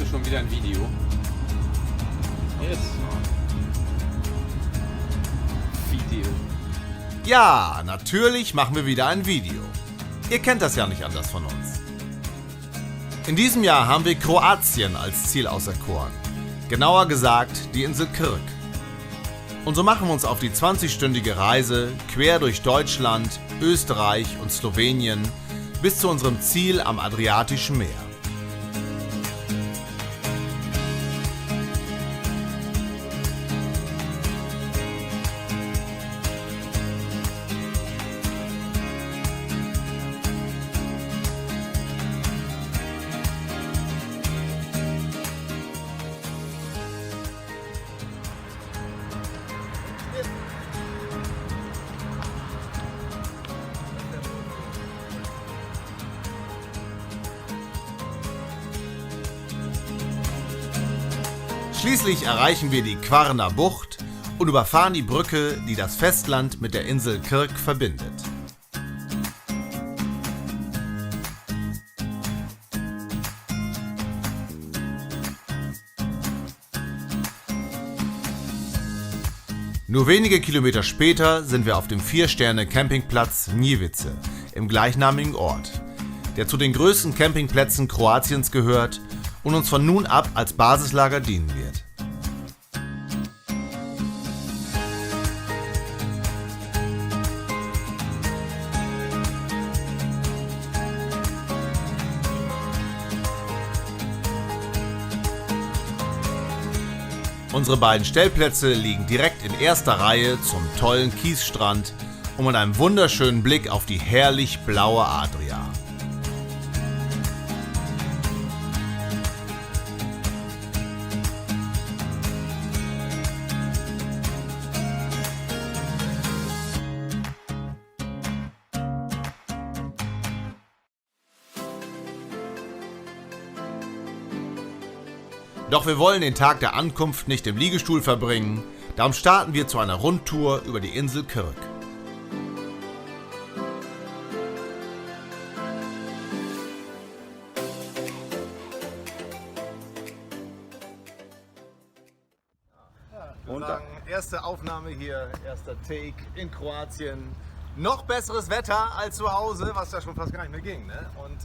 schon wieder ein Video? Yes. Video. Ja, natürlich machen wir wieder ein Video. Ihr kennt das ja nicht anders von uns. In diesem Jahr haben wir Kroatien als Ziel auserkoren. Genauer gesagt die Insel Krk. Und so machen wir uns auf die 20-stündige Reise quer durch Deutschland, Österreich und Slowenien bis zu unserem Ziel am Adriatischen Meer. Schließlich erreichen wir die Kvarner Bucht und überfahren die Brücke, die das Festland mit der Insel Krk verbindet. Nur wenige Kilometer später sind wir auf dem 4-Sterne-Campingplatz Gnjivice im gleichnamigen Ort, der zu den größten Campingplätzen Kroatiens gehört und uns von nun ab als Basislager dienen wird. Unsere beiden Stellplätze liegen direkt in erster Reihe zum tollen Kiesstrand und mit einem wunderschönen Blick auf die herrlich blaue Adria. Doch wir wollen den Tag der Ankunft nicht im Liegestuhl verbringen, darum starten wir zu einer Rundtour über die Insel Krk. Und dann erste Aufnahme hier, erster Take in Kroatien. Noch besseres Wetter als zu Hause, was da schon fast gar nicht mehr ging. Ne? Und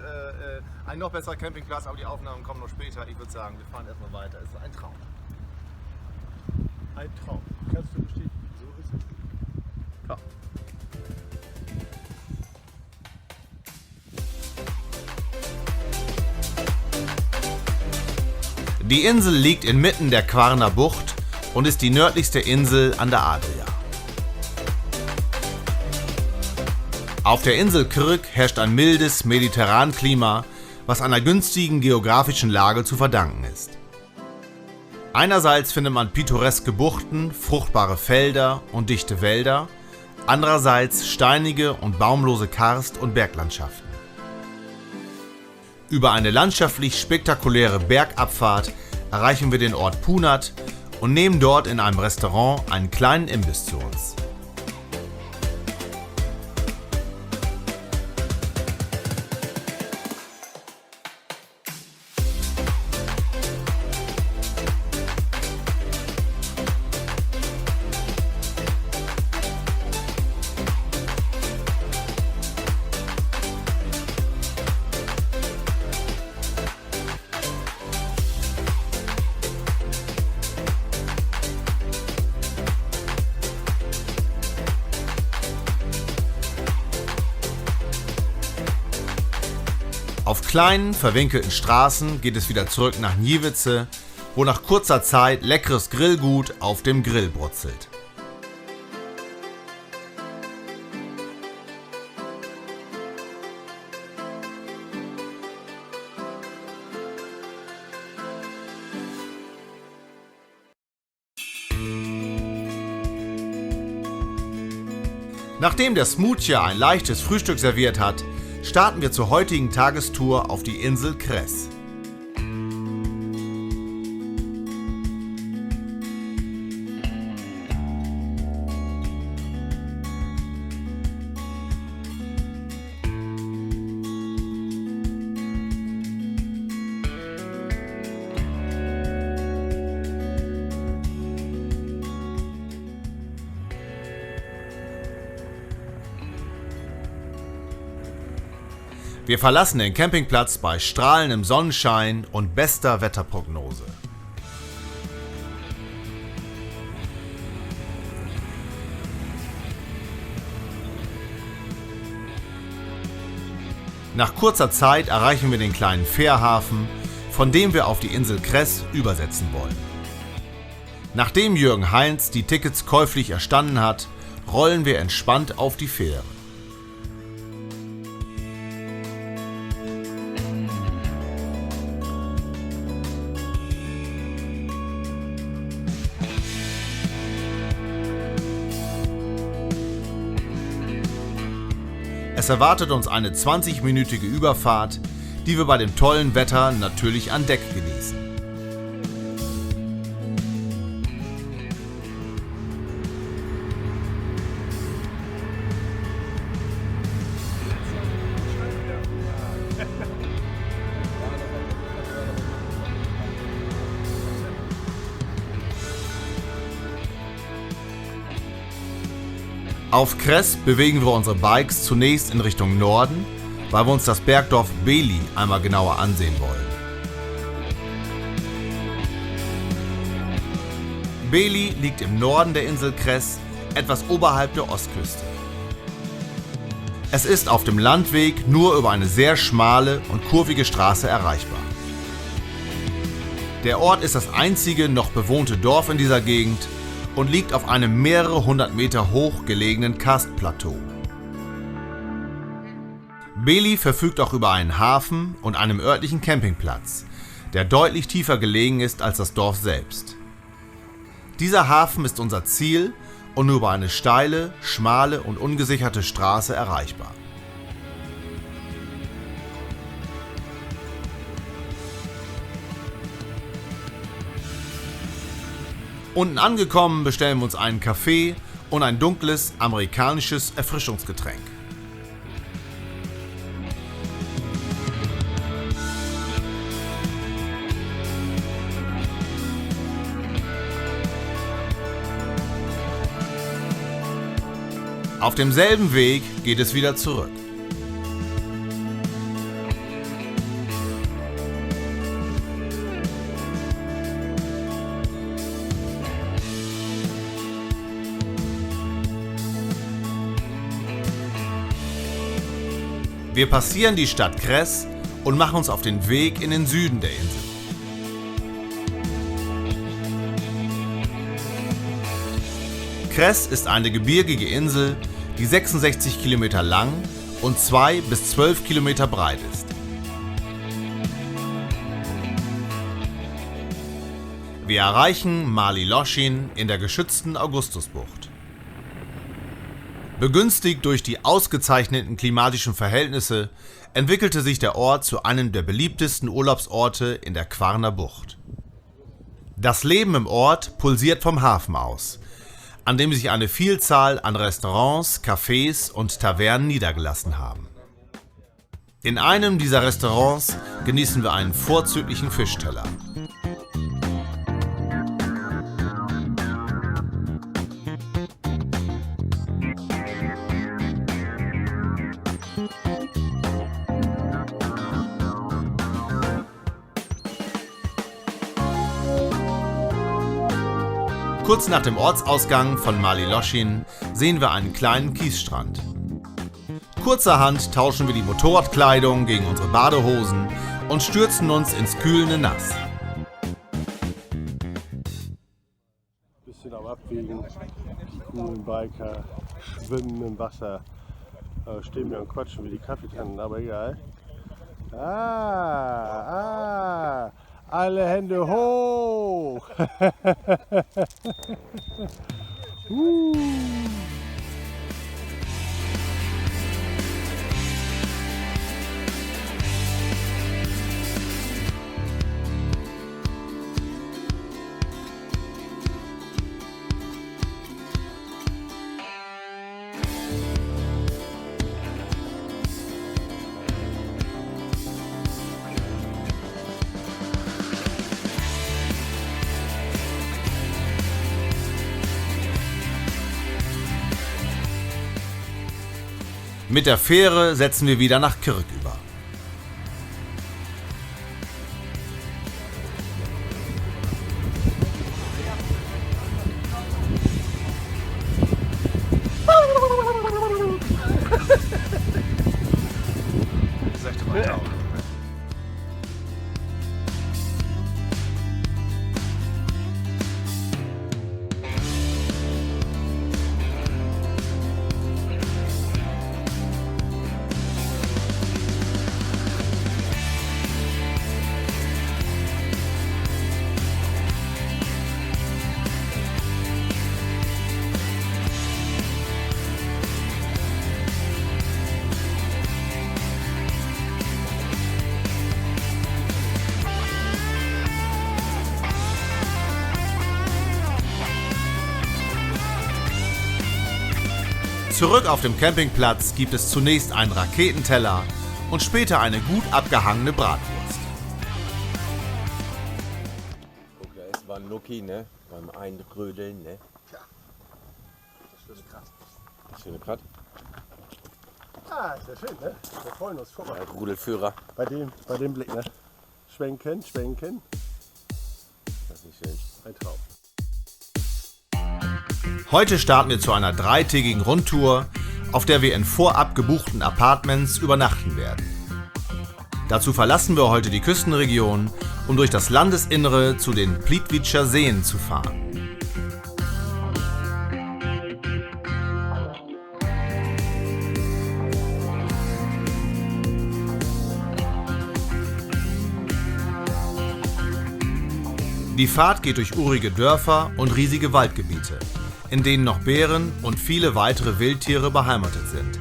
ein noch besserer Campingplatz, aber die Aufnahmen kommen noch später. Ich würde sagen, wir fahren erstmal weiter. Es ist ein Traum. Ein Traum. Kannst du bestätigen? So ist es. Ja. Die Insel liegt inmitten der Kvarner Bucht und ist die nördlichste Insel an der Adria. Auf der Insel Krk herrscht ein mildes Mediterranklima, was einer günstigen geografischen Lage zu verdanken ist. Einerseits findet man pittoreske Buchten, fruchtbare Felder und dichte Wälder, andererseits steinige und baumlose Karst- und Berglandschaften. Über eine landschaftlich spektakuläre Bergabfahrt erreichen wir den Ort Punat und nehmen dort in einem Restaurant einen kleinen Imbiss zu uns. Auf kleinen, verwinkelten Straßen geht es wieder zurück nach Gnjivice, wo nach kurzer Zeit leckeres Grillgut auf dem Grill brutzelt. Nachdem der Smoothie ein leichtes Frühstück serviert hat, starten wir zur heutigen Tagestour auf die Insel Cres. Wir verlassen den Campingplatz bei strahlendem Sonnenschein und bester Wetterprognose. Nach kurzer Zeit erreichen wir den kleinen Fährhafen, von dem wir auf die Insel Cres übersetzen wollen. Nachdem Jürgen Heinz die Tickets käuflich erstanden hat, rollen wir entspannt auf die Fähre. Es erwartet uns eine 20-minütige Überfahrt, die wir bei dem tollen Wetter natürlich an Deck genießen. Auf Cres bewegen wir unsere Bikes zunächst in Richtung Norden, weil wir uns das Bergdorf Beli einmal genauer ansehen wollen. Beli liegt im Norden der Insel Cres, etwas oberhalb der Ostküste. Es ist auf dem Landweg nur über eine sehr schmale und kurvige Straße erreichbar. Der Ort ist das einzige noch bewohnte Dorf in dieser Gegend und liegt auf einem mehrere hundert Meter hoch gelegenen Karstplateau. Beli verfügt auch über einen Hafen und einen örtlichen Campingplatz, der deutlich tiefer gelegen ist als das Dorf selbst. Dieser Hafen ist unser Ziel und nur über eine steile, schmale und ungesicherte Straße erreichbar. Unten angekommen bestellen wir uns einen Kaffee und ein dunkles amerikanisches Erfrischungsgetränk. Auf demselben Weg geht es wieder zurück. Wir passieren die Stadt Cres und machen uns auf den Weg in den Süden der Insel. Cres ist eine gebirgige Insel, die 66 Kilometer lang und 2 bis 12 Kilometer breit ist. Wir erreichen Mali Loschin in der geschützten Augustusbucht. Begünstigt durch die ausgezeichneten klimatischen Verhältnisse entwickelte sich der Ort zu einem der beliebtesten Urlaubsorte in der Quarner Bucht. Das Leben im Ort pulsiert vom Hafen aus, an dem sich eine Vielzahl an Restaurants, Cafés und Tavernen niedergelassen haben. In einem dieser Restaurants genießen wir einen vorzüglichen Fischteller. Kurz nach dem Ortsausgang von Mali Loschin sehen wir einen kleinen Kiesstrand. Kurzerhand tauschen wir die Motorradkleidung gegen unsere Badehosen und stürzen uns ins kühlende Nass. Bisschen am Abwägen, die coolen Biker schwimmen im Wasser, stehen wir und quatschen wie die Kaffeetannen, aber egal. Alle Hände hoch! Mit der Fähre setzen wir wieder nach Kirk über. Zurück auf dem Campingplatz gibt es zunächst einen Raketenteller und später eine gut abgehangene Bratwurst. Guck, da ist ein Nuki, ne? Beim Einrödeln, ne? Das ist schöne Cut. Ah, ist ja schön, ne? Wir freuen uns. Guck mal. Der Rudelführer. Bei dem Blick, ne? Schwenken, schwenken. Das ist nicht schön. Ein Traum. Heute starten wir zu einer 3-tägigen Rundtour, auf der wir in vorab gebuchten Apartments übernachten werden. Dazu verlassen wir heute die Küstenregion, um durch das Landesinnere zu den Plitvicer Seen zu fahren. Die Fahrt geht durch urige Dörfer und riesige Waldgebiete, in denen noch Bären und viele weitere Wildtiere beheimatet sind.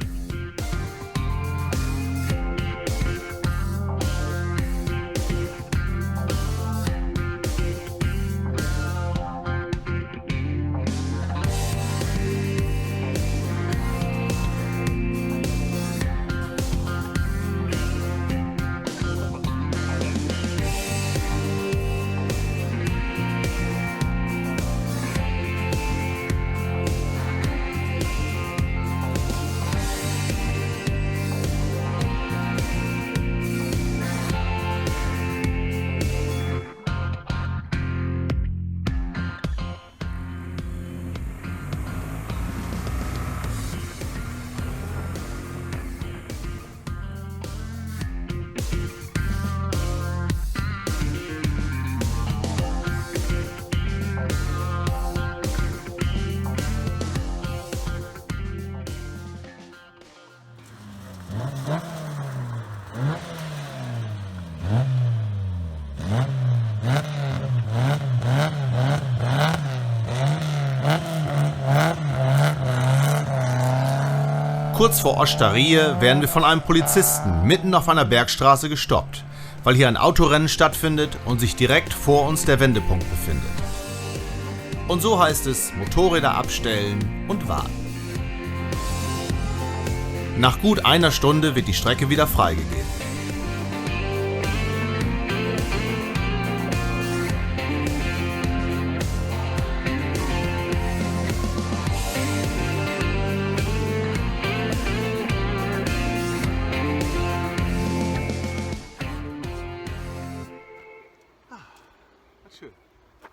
Kurz vor Ostarie werden wir von einem Polizisten mitten auf einer Bergstraße gestoppt, weil hier ein Autorennen stattfindet und sich direkt vor uns der Wendepunkt befindet. Und so heißt es Motorräder abstellen und warten. Nach gut einer Stunde wird die Strecke wieder freigegeben.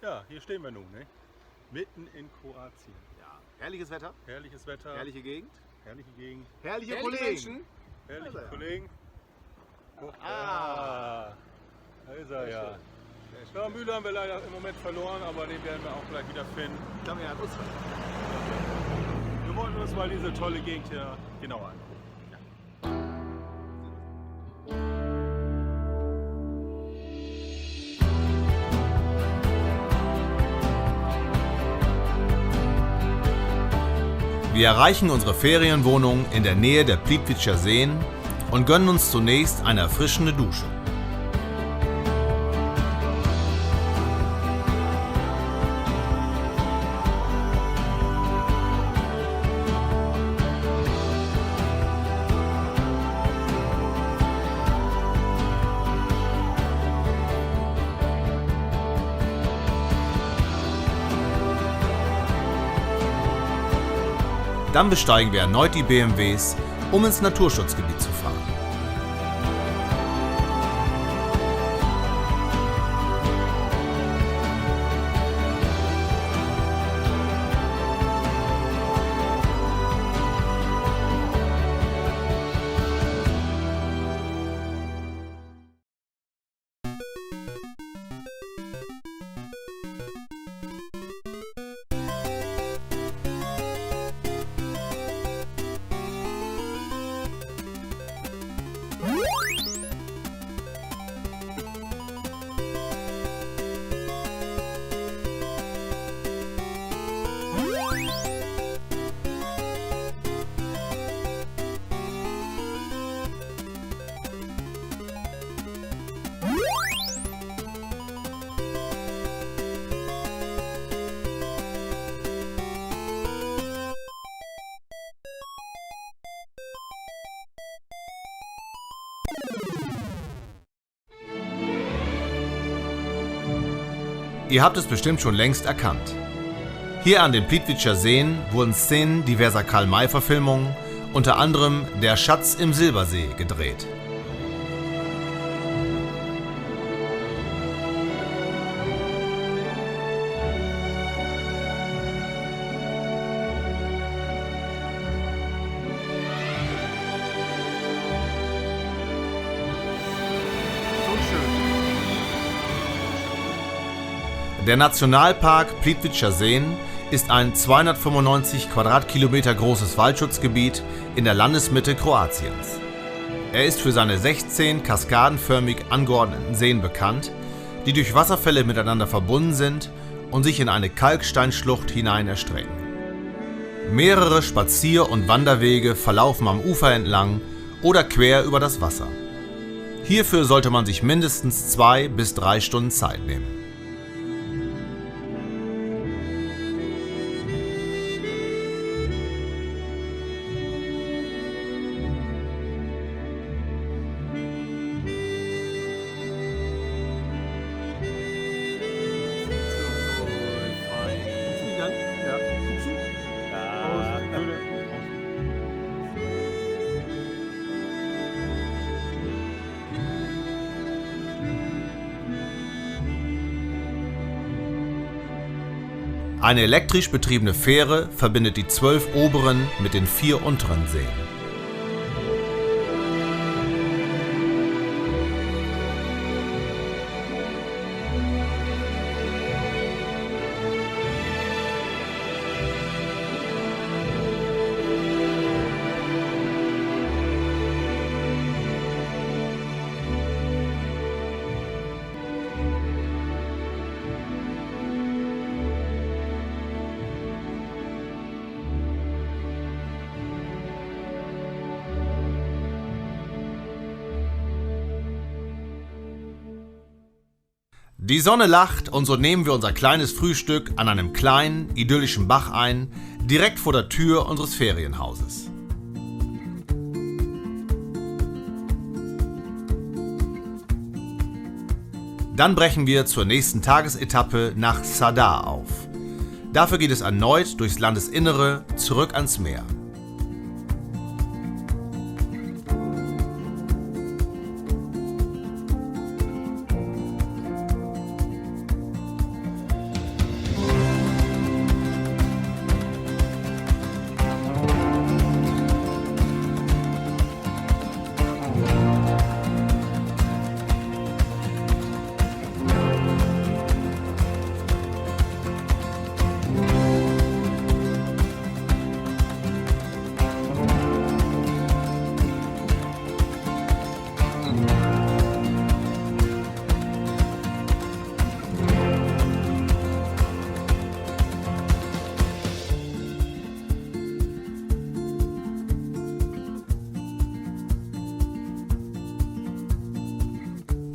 Ja, hier stehen wir nun, ne? Mitten in Kroatien. Ja, herrliches Wetter, Herrliches Wetter, herrliche Gegend, herrliche Gegend, herrliche Kollegen. Menschen. herrliche Da ist er. Kollegen. Guck, Ah. da ist er ja. Ja, Mühle haben wir leider im Moment verloren, aber den werden wir auch gleich wieder finden. Ich glaube, er hat uns verloren. Wir wollten uns mal diese tolle Gegend hier genauer angucken. Wir erreichen unsere Ferienwohnung in der Nähe der Plitvicer Seen und gönnen uns zunächst eine erfrischende Dusche. Dann besteigen wir erneut die BMWs, um ins Naturschutzgebiet zu fahren. Ihr habt es bestimmt schon längst erkannt. Hier an den Plitvicer Seen wurden Szenen diverser Karl-May-Verfilmungen, unter anderem Der Schatz im Silbersee, gedreht. Der Nationalpark Plitvicer Seen ist ein 295 Quadratkilometer großes Waldschutzgebiet in der Landesmitte Kroatiens. Er ist für seine 16 kaskadenförmig angeordneten Seen bekannt, die durch Wasserfälle miteinander verbunden sind und sich in eine Kalksteinschlucht hinein erstrecken. Mehrere Spazier- und Wanderwege verlaufen am Ufer entlang oder quer über das Wasser. Hierfür sollte man sich mindestens 2 bis 3 Stunden Zeit nehmen. Eine elektrisch betriebene Fähre verbindet die 12 oberen mit den 4 unteren Seen. Die Sonne lacht und so nehmen wir unser kleines Frühstück an einem kleinen, idyllischen Bach ein, direkt vor der Tür unseres Ferienhauses. Dann brechen wir zur nächsten Tagesetappe nach Zadar auf. Dafür geht es erneut durchs Landesinnere zurück ans Meer.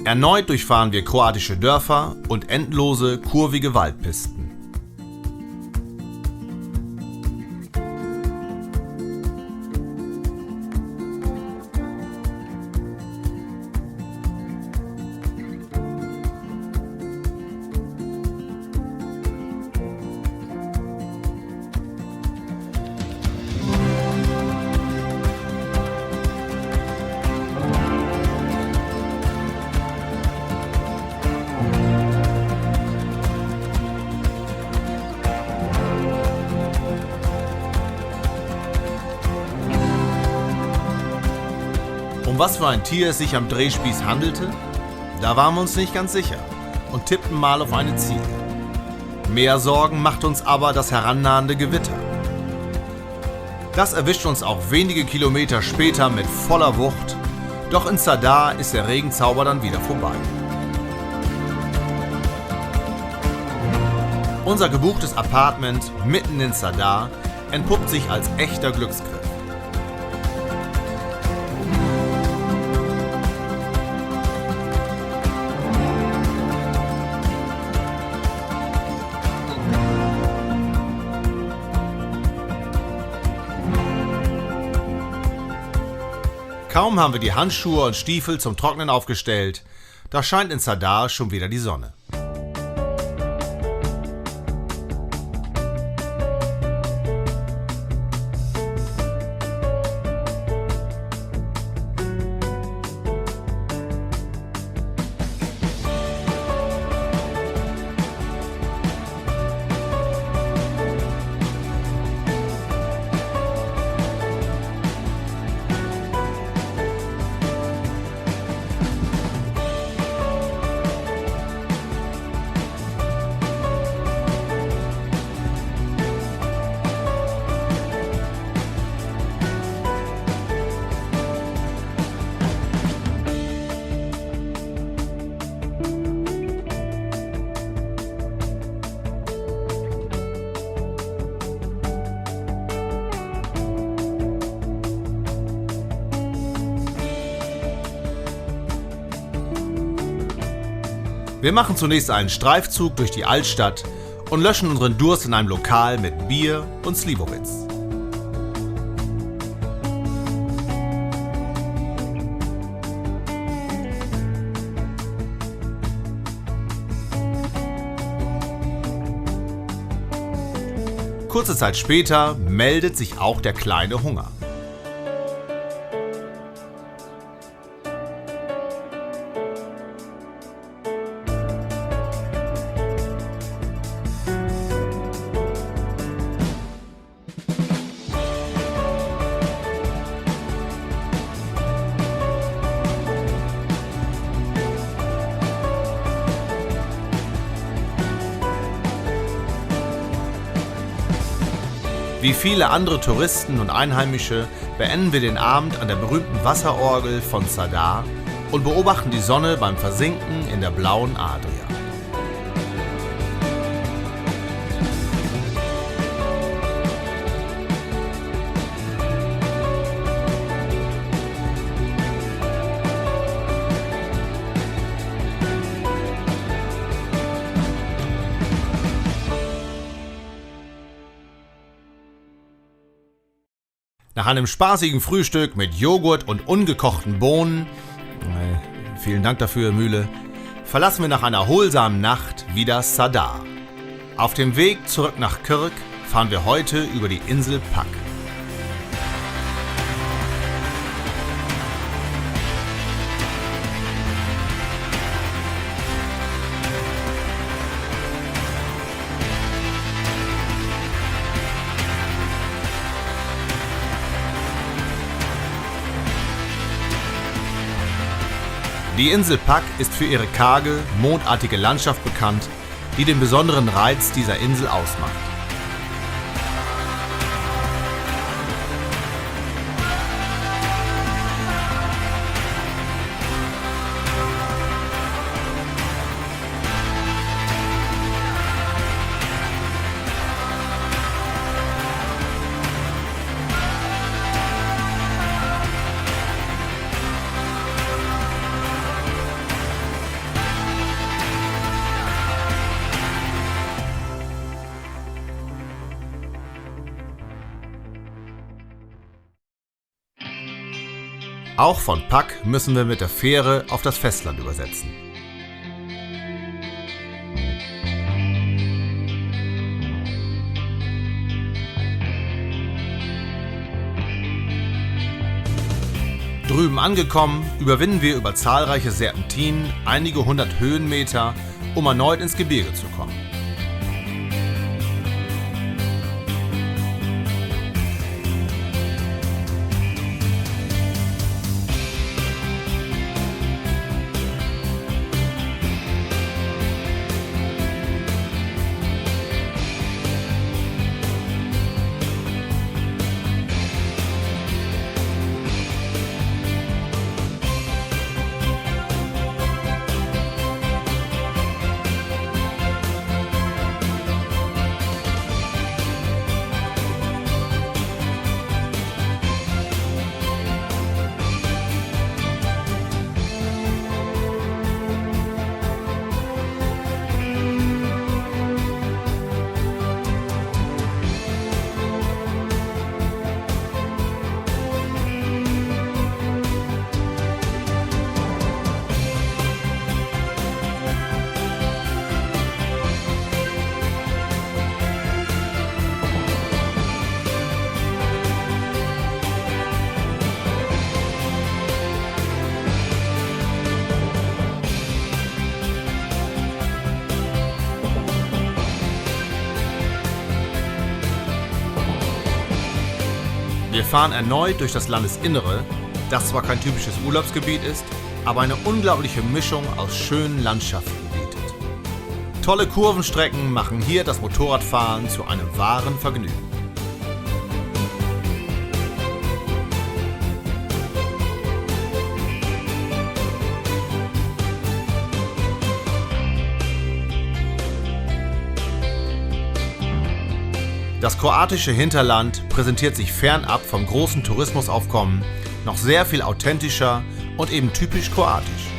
Erneut durchfahren wir kroatische Dörfer und endlose, kurvige Waldpisten. Um was für ein Tier es sich am Drehspieß handelte? Da waren wir uns nicht ganz sicher und tippten mal auf eine Ziege. Mehr Sorgen macht uns aber das herannahende Gewitter. Das erwischt uns auch wenige Kilometer später mit voller Wucht, doch in Zadar ist der Regenzauber dann wieder vorbei. Unser gebuchtes Apartment mitten in Zadar entpuppt sich als echter Glücksgriff. Kaum haben wir die Handschuhe und Stiefel zum Trocknen aufgestellt, da scheint in Zadar schon wieder die Sonne. Wir machen zunächst einen Streifzug durch die Altstadt und löschen unseren Durst in einem Lokal mit Bier und Slivovitz. Kurze Zeit später meldet sich auch der kleine Hunger. Wie viele andere Touristen und Einheimische beenden wir den Abend an der berühmten Wasserorgel von Zadar und beobachten die Sonne beim Versinken in der blauen Adria. Nach einem spaßigen Frühstück mit Joghurt und ungekochten Bohnen, vielen Dank dafür, Mühle, verlassen wir nach einer erholsamen Nacht wieder Zadar. Auf dem Weg zurück nach Kirk fahren wir heute über die Insel Pak. Die Insel Pak ist für ihre karge, mondartige Landschaft bekannt, die den besonderen Reiz dieser Insel ausmacht. Auch von Pak müssen wir mit der Fähre auf das Festland übersetzen. Drüben angekommen, überwinden wir über zahlreiche Serpentinen einige hundert Höhenmeter, um erneut ins Gebirge zu kommen. Wir fahren erneut durch das Landesinnere, das zwar kein typisches Urlaubsgebiet ist, aber eine unglaubliche Mischung aus schönen Landschaften bietet. Tolle Kurvenstrecken machen hier das Motorradfahren zu einem wahren Vergnügen. Das kroatische Hinterland präsentiert sich fernab vom großen Tourismusaufkommen noch sehr viel authentischer und eben typisch kroatisch.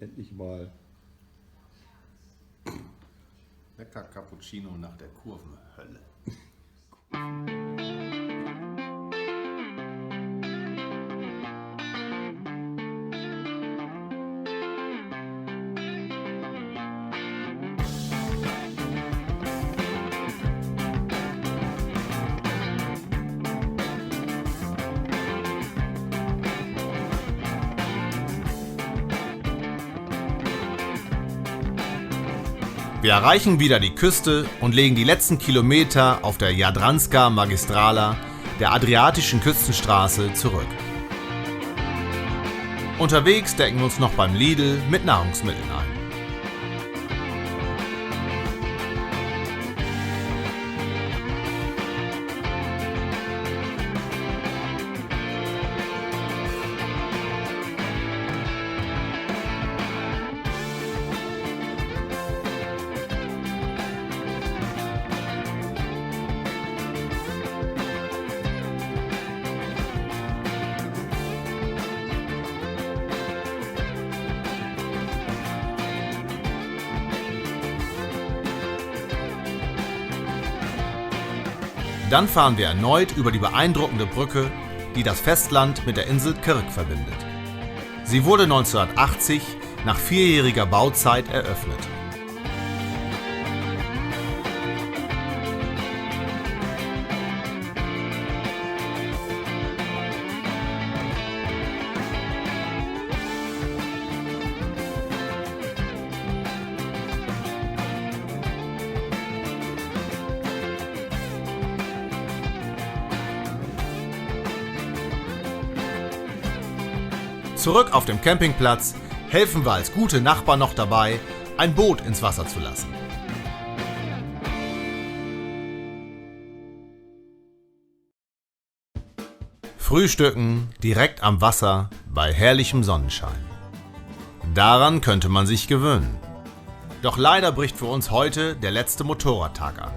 Endlich mal lecker Cappuccino nach der Kurvenhölle. Wir erreichen wieder die Küste und legen die letzten Kilometer auf der Jadranska Magistrala, der adriatischen Küstenstraße, zurück. Unterwegs decken wir uns noch beim Lidl mit Nahrungsmitteln ein. Dann fahren wir erneut über die beeindruckende Brücke, die das Festland mit der Insel Krk verbindet. Sie wurde 1980 nach 4-jähriger Bauzeit eröffnet. Zurück auf dem Campingplatz helfen wir als gute Nachbarn noch dabei, ein Boot ins Wasser zu lassen. Frühstücken direkt am Wasser bei herrlichem Sonnenschein. Daran könnte man sich gewöhnen. Doch leider bricht für uns heute der letzte Motorradtag an.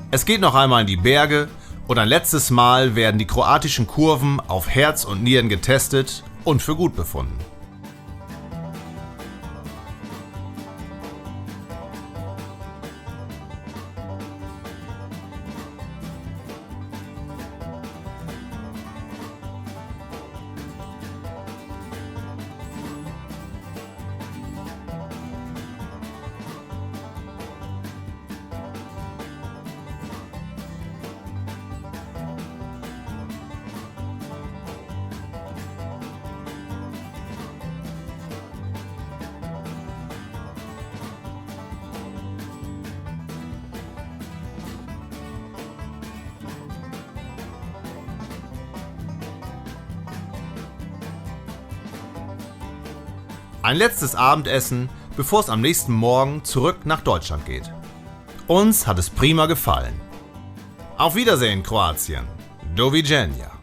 Es geht noch einmal in die Berge und ein letztes Mal werden die kroatischen Kurven auf Herz und Nieren getestet und für gut befunden. Ein letztes Abendessen, bevor es am nächsten Morgen zurück nach Deutschland geht. Uns hat es prima gefallen. Auf Wiedersehen, Kroatien. Do viđenja.